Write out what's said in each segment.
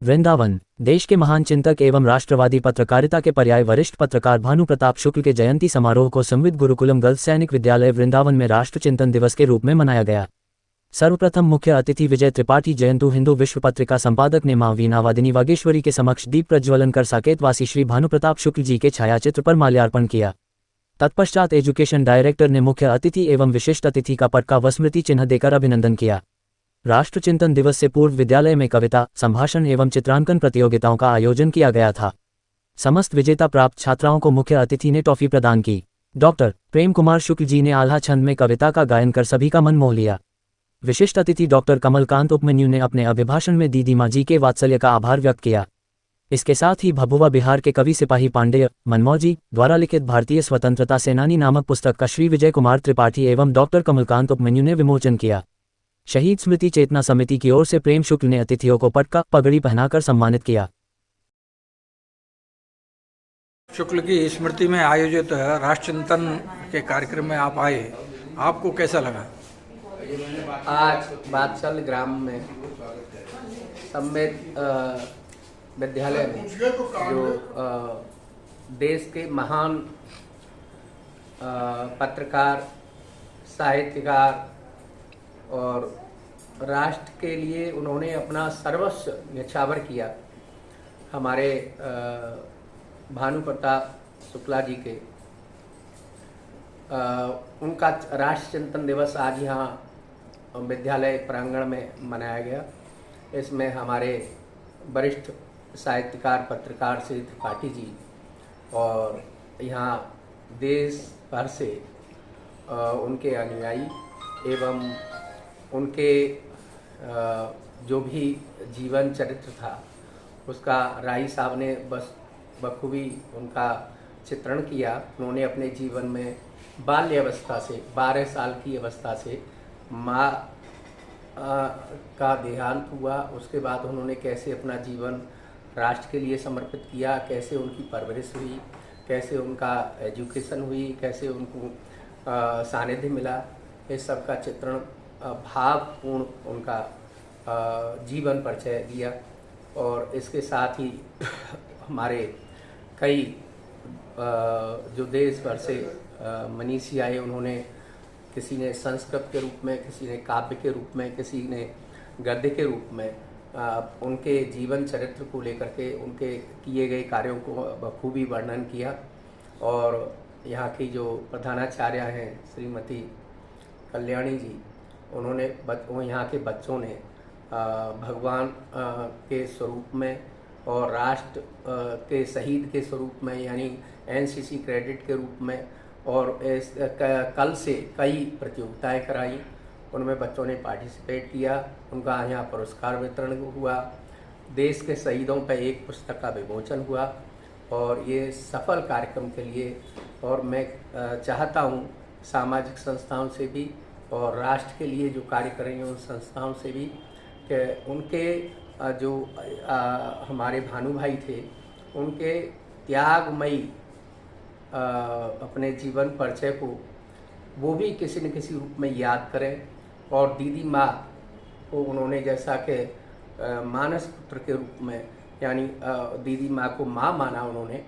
वृंदावन। देश के महान चिंतक एवं राष्ट्रवादी पत्रकारिता के पर्याय वरिष्ठ पत्रकार भानु प्रताप शुक्ल के जयंती समारोह को संविद गुरुकुलम गर्ल्स सैनिक विद्यालय वृंदावन में राष्ट्र चिंतन दिवस के रूप में मनाया गया। सर्वप्रथम मुख्य अतिथि विजय त्रिपाठी जयंतु हिंदू विश्व पत्रिका संपादक ने मां वीणावादिनी वागेश्वरी के समक्ष दीप प्रज्वलन कर साकेतवासी श्री भानु प्रताप शुक्ल जी के छायाचित्र पर माल्यार्पण किया। तत्पश्चात एजुकेशन डायरेक्टर ने मुख्य अतिथि एवं विशिष्ट अतिथि का पटका व स्मृति चिन्ह देकर अभिनंदन किया। राष्ट्र चिंतन दिवस से पूर्व विद्यालय में कविता, संभाषण एवं चित्रांकन प्रतियोगिताओं का आयोजन किया गया था। समस्त विजेता प्राप्त छात्राओं को मुख्य अतिथि ने टॉफी प्रदान की। डॉक्टर प्रेम कुमार शुक्ल जी ने आल्हा छंद में कविता का गायन कर सभी का मन मोह लिया। विशिष्ट अतिथि डॉक्टर कमलकांत उपमन्यु ने अपने अभिभाषण में दीदी मां जी के वात्सल्य का आभार व्यक्त किया। इसके साथ ही भभुआ बिहार के कवि सिपाही पांडेय मनमौजी द्वारा लिखित भारतीय स्वतंत्रता सेनानी नामक पुस्तक का श्री विजय कुमार त्रिपाठी एवं डॉक्टर कमलकांत उपमन्यु ने विमोचन किया। शहीद स्मृति चेतना समिति की ओर से प्रेम शुक्ल ने अतिथियों को पटका पगड़ी पहनाकर सम्मानित किया। शुक्ल की स्मृति में आयोजित राष्ट्र चिंतन के कार्यक्रम में आप आए, आपको कैसा लगा? आज बादशाह ग्राम में सम्मेद विद्यालय में जो देश के महान पत्रकार, साहित्यकार और राष्ट्र के लिए उन्होंने अपना सर्वस्व न्यौछावर किया, हमारे भानु प्रताप शुक्ला जी के उनका राष्ट्र चिंतन दिवस आज यहाँ विद्यालय प्रांगण में मनाया गया। इसमें हमारे वरिष्ठ साहित्यकार पत्रकार श्री त्रिपाठी जी और यहाँ देश भर से उनके अनुयायी एवं उनके जो भी जीवन चरित्र था उसका राय साहब ने बस बखूबी उनका चित्रण किया। उन्होंने अपने जीवन में बाल्य अवस्था से 12 साल की अवस्था से माँ का देहांत हुआ, उसके बाद उन्होंने कैसे अपना जीवन राष्ट्र के लिए समर्पित किया, कैसे उनकी परवरिश हुई, कैसे उनका एजुकेशन हुई, कैसे उनको सानिध्य मिला, इस सब का चित्रण भावपूर्ण उनका जीवन परिचय दिया। और इसके साथ ही हमारे कई जो देश भर से मनीषी आए, उन्होंने किसी ने संस्कृत के रूप में, किसी ने काव्य के रूप में, किसी ने गद्य के रूप में उनके जीवन चरित्र को लेकर के उनके किए गए कार्यों को बखूबी वर्णन किया। और यहाँ की जो प्रधानाचार्य हैं श्रीमती कल्याणी जी, उन्होंने यहाँ के बच्चों ने भगवान के स्वरूप में और राष्ट्र के शहीद के स्वरूप में यानी एनसीसी क्रेडिट के रूप में और कल से कई प्रतियोगिताएं कराई, उनमें बच्चों ने पार्टिसिपेट किया। उनका यहाँ पुरस्कार वितरण हुआ, देश के शहीदों पर एक पुस्तक का विमोचन हुआ। और ये सफल कार्यक्रम के लिए और मैं चाहता हूँ सामाजिक संस्थाओं से भी और राष्ट्र के लिए जो कार्य कर रही हैं उन संस्थाओं से भी कि उनके जो हमारे भानु भाई थे, उनके त्यागमयी अपने जीवन परिचय को वो भी किसी न किसी रूप में याद करें। और दीदी माँ को उन्होंने जैसा कि मानस पुत्र के रूप में यानी दीदी माँ को माँ माना उन्होंने,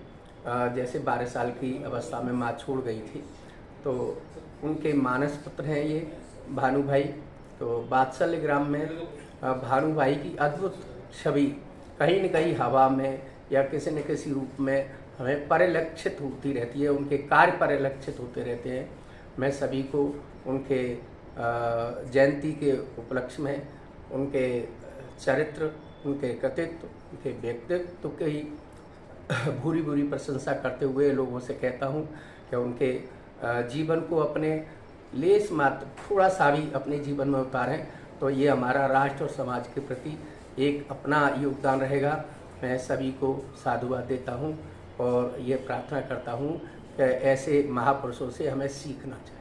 जैसे 12 साल की अवस्था में माँ छोड़ गई थी, तो उनके मानस पुत्र हैं ये भानु भाई। तो बादशाह ग्राम में भानु भाई की अद्भुत छवि कहीं न कहीं हवा में या किसी न किसी रूप में हमें परिलक्षित होती रहती है, उनके कार्य परिलक्षित होते रहते हैं। मैं सभी को उनके जयंती के उपलक्ष्य में उनके चरित्र, उनके कृतित्व, उनके व्यक्तित्व की भूरी भूरी प्रशंसा करते हुए लोगों से कहता हूँ कि उनके जीवन को अपने लेस मात्र थोड़ा सा भी अपने जीवन में उतारें तो ये हमारा राष्ट्र और समाज के प्रति एक अपना योगदान रहेगा। मैं सभी को साधुवाद देता हूँ और ये प्रार्थना करता हूँ कि ऐसे महापुरुषों से हमें सीखना चाहिए।